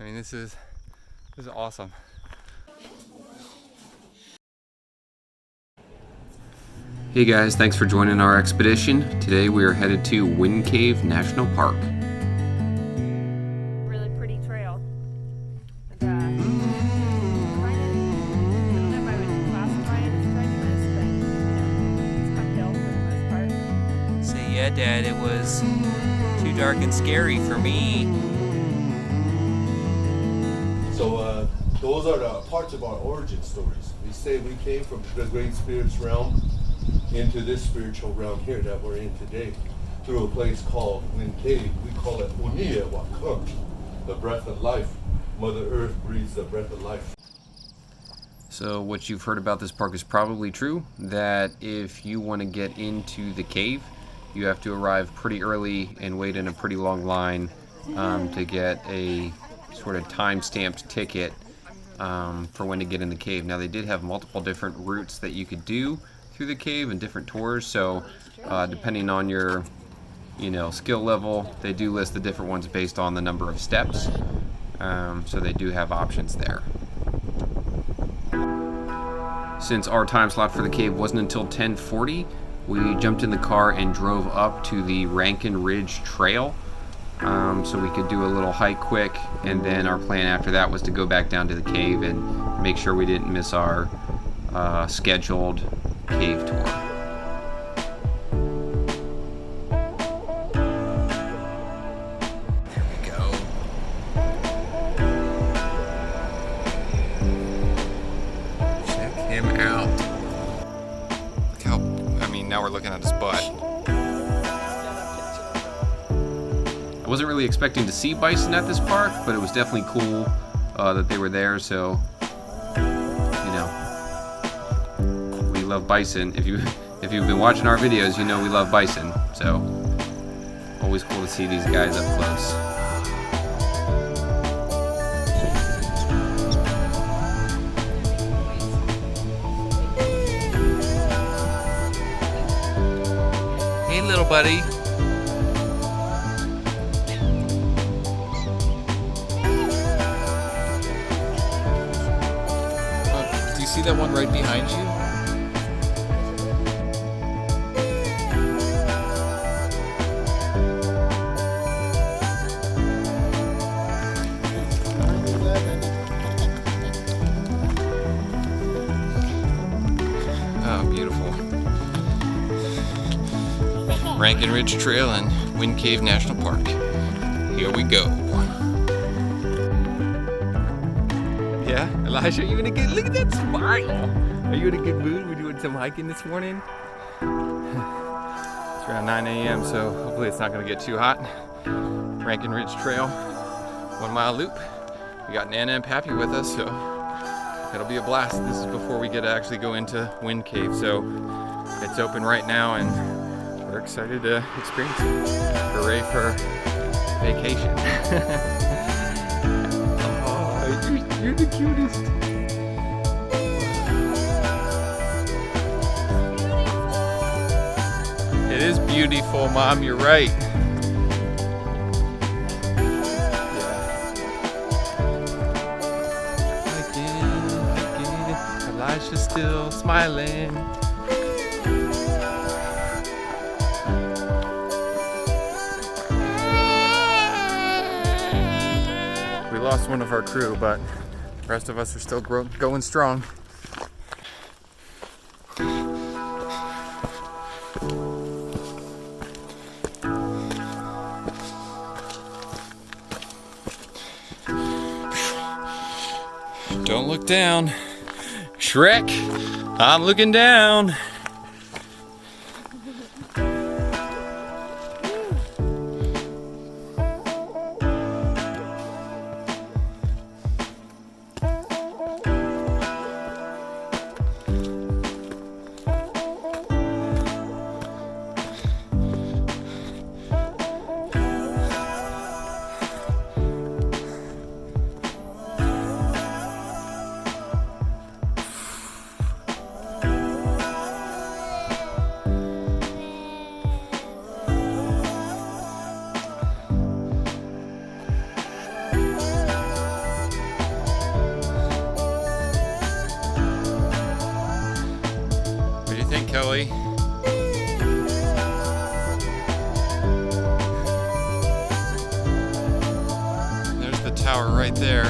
I mean, this is awesome. Hey guys, thanks for joining our expedition. Today we are headed to Wind Cave National Park. Really pretty trail. And, I don't know if I would classify it as strenuous, but it's uphill for the most part. Say yeah, Dad, it was too dark and scary for me. So those are the parts of our origin stories. We say we came from the Great Spirit's realm into this spiritual realm here that we're in today through a place called Wind Cave. We call it Uniya Wakam, the breath of life. Mother Earth breathes the breath of life. So what you've heard about this park is probably true, that if you want to get into the cave, you have to arrive pretty early and wait in a pretty long line to get a sort of time-stamped ticket for when to get in the cave. Now they did have multiple different routes that you could do through the cave and different tours, so depending on your skill level, they do list the different ones based on the number of steps, so they do have options there. Since our time slot for the cave wasn't until 10:40, we jumped in the car and drove up to the Rankin Ridge Trail, so we could do a little hike quick, and then our plan after that was to go back down to the cave and make sure we didn't miss our scheduled cave tour. There we go. Check him out. Look how, I mean, now we're looking at his butt. I wasn't really expecting to see bison at this park, but it was definitely cool that they were there, so we love bison. If you've been watching our videos, you know we love bison, so always cool to see these guys up close. Hey, little buddy. Do you see that one right behind you? Oh, beautiful. Rankin Ridge Trail and Wind Cave National Park. Here we go. Yeah, Elijah, you in a good, look at that smile. Are you in a good mood? We're doing some hiking this morning. It's around 9 a.m., so hopefully it's not gonna get too hot. Rankin Ridge Trail, 1 mile loop. We got Nana and Pappy with us, so it'll be a blast. This is before we get to actually go into Wind Cave, so it's open right now and we're excited to experience it. Hooray for vacation. Oh, you're the cutest. It is beautiful, Mom, you're right. Again, Elijah's still smiling. We lost one of our crew, but the rest of us are still going strong. Don't look down. Shrek, I'm looking down. tower right there.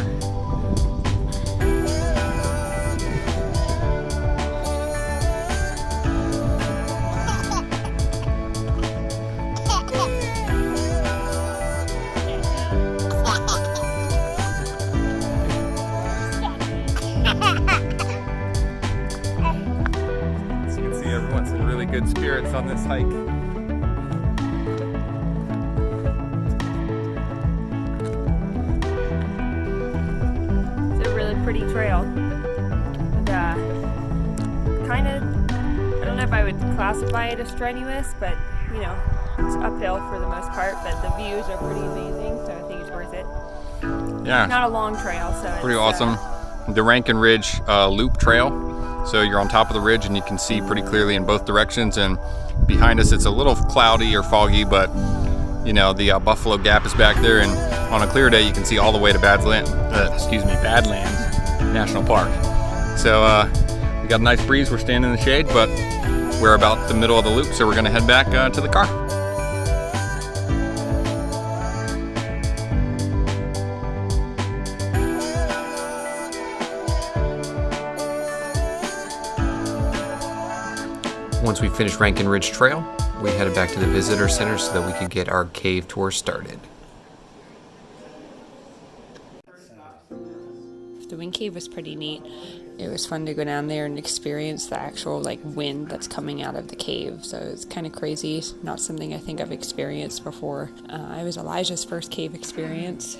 As you can see, everyone's in really good spirits on this hike. It's a really pretty trail. And, kind of, I don't know if I would classify it as strenuous, but you know, it's uphill for the most part, but the views are pretty amazing, so I think it's worth it. Yeah, Not a long trail, so pretty it's, awesome. The Rankin Ridge loop trail. So you're on top of the ridge and you can see pretty clearly in both directions. And behind us, it's a little cloudy or foggy, but you know, the Buffalo Gap is back there. And on a clear day, you can see all the way to Badlands National Park. So we got a nice breeze. We're standing in the shade, but we're about the middle of the loop. So we're gonna head back to the car. Once we finished Rankin Ridge Trail, we headed back to the visitor center so that we could get our cave tour started. The wind cave was pretty neat. It was fun to go down there and experience the actual wind that's coming out of the cave. So it's kind of crazy. Not something I think I've experienced before. It was Elijah's first cave experience.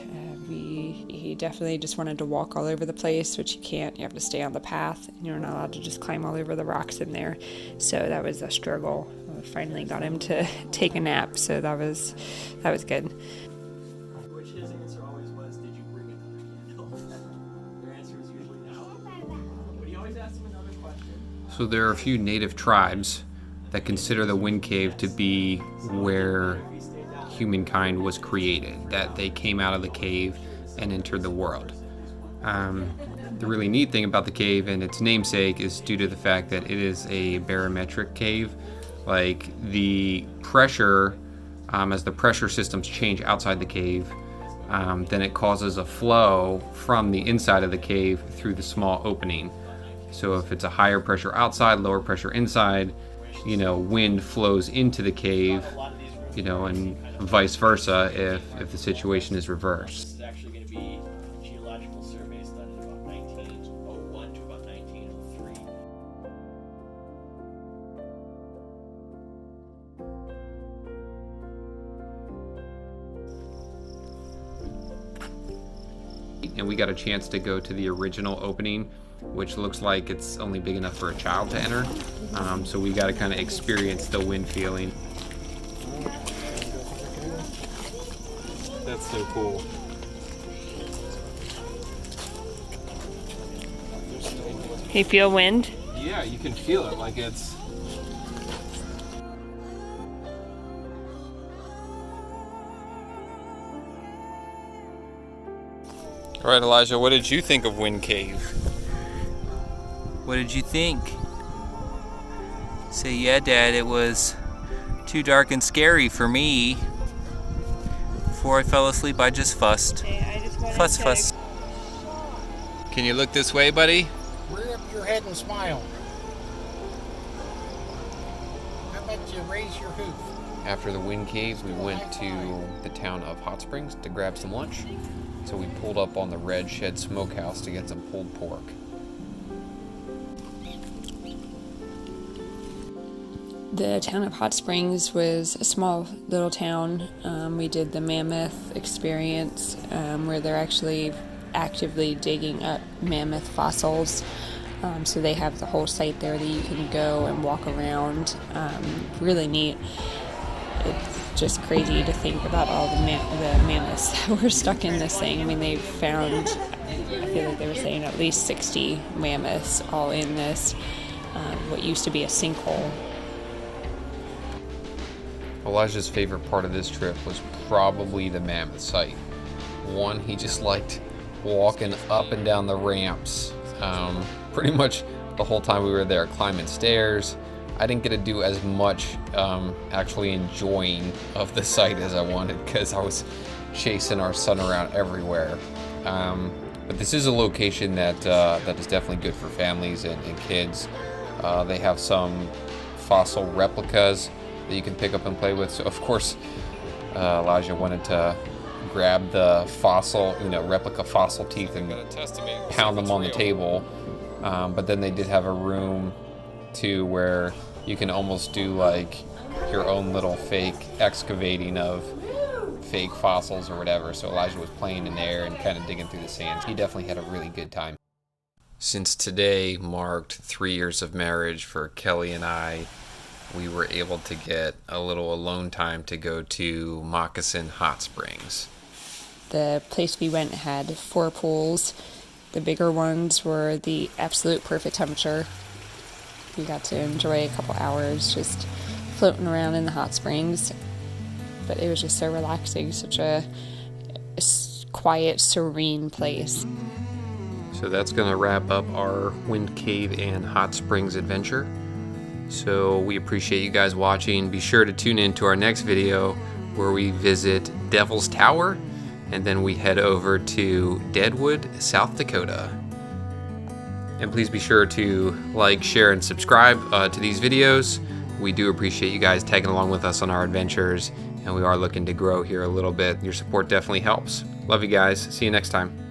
He definitely just wanted to walk all over the place, which you can't. You have to stay on the path, and you're not allowed to just climb all over the rocks in there. So that was a struggle. I finally got him to take a nap, so that was good. Which his answer always was, did you bring another candle? Their answer was usually no. But he always asked him another question. So there are a few native tribes that consider the wind cave to be where humankind was created, that they came out of the cave and entered the world. The really neat thing about the cave and its namesake is due to the fact that it is a barometric cave. Like the pressure, as the pressure systems change outside the cave, then it causes a flow from the inside of the cave through the small opening. So if it's a higher pressure outside, lower pressure inside, you know, wind flows into the cave, you know, and vice versa if the situation is reversed. This is actually going to be geological surveys done in about 1901 to about 1903. And we got a chance to go to the original opening, which looks like it's only big enough for a child to enter. So we got to kind of experience the wind feeling. That's so cool. You feel wind? Yeah, you can feel it like it's... All right, Elijah, what did you think of Wind Cave? What did you think? Say, yeah, Dad, it was too dark and scary for me. Before I fell asleep, I just fussed. Hey, I just wanted Fuss, to fuss. Can you look this way, buddy? Rear up your head and smile. How about you raise your hoof? After the wind caves, we went to the town of Hot Springs to grab some lunch. So we pulled up on the Red Shed Smokehouse to get some pulled pork. The town of Hot Springs was a small little town. We did the Mammoth experience where they're actually actively digging up mammoth fossils. So they have the whole site there that you can go and walk around. Really neat. It's just crazy to think about all the mammoths that were stuck in this thing. I mean, they found, I feel like they were saying at least 60 mammoths all in this, what used to be a sinkhole. Elijah's favorite part of this trip was probably the mammoth site. One, he just liked walking up and down the ramps. Pretty much the whole time we were there, climbing stairs. I didn't get to do as much actually enjoying of the site as I wanted because I was chasing our son around everywhere. But this is a location that that is definitely good for families and kids. They have some fossil replicas that you can pick up and play with. So of course, Elijah wanted to grab the fossil, replica fossil teeth and pound them on the table. But then they did have a room too where you can almost do like your own little fake excavating of fake fossils or whatever. So Elijah was playing in there and kind of digging through the sands. He definitely had a really good time. Since today marked 3 years of marriage for Kelly and I, we were able to get a little alone time to go to Moccasin Hot Springs. The place we went had 4 pools. The bigger ones were the absolute perfect temperature. We got to enjoy a couple hours just floating around in the hot springs. But it was just so relaxing, such a quiet, serene place. So that's going to wrap up our Wind Cave and Hot Springs adventure. So we appreciate you guys watching. Be sure to tune in to our next video where we visit Devil's Tower and then we head over to Deadwood, South Dakota. And please be sure to like, share, and subscribe to these videos. We do appreciate you guys tagging along with us on our adventures, and we are looking to grow here a little bit. Your support definitely helps. Love you guys. See you next time.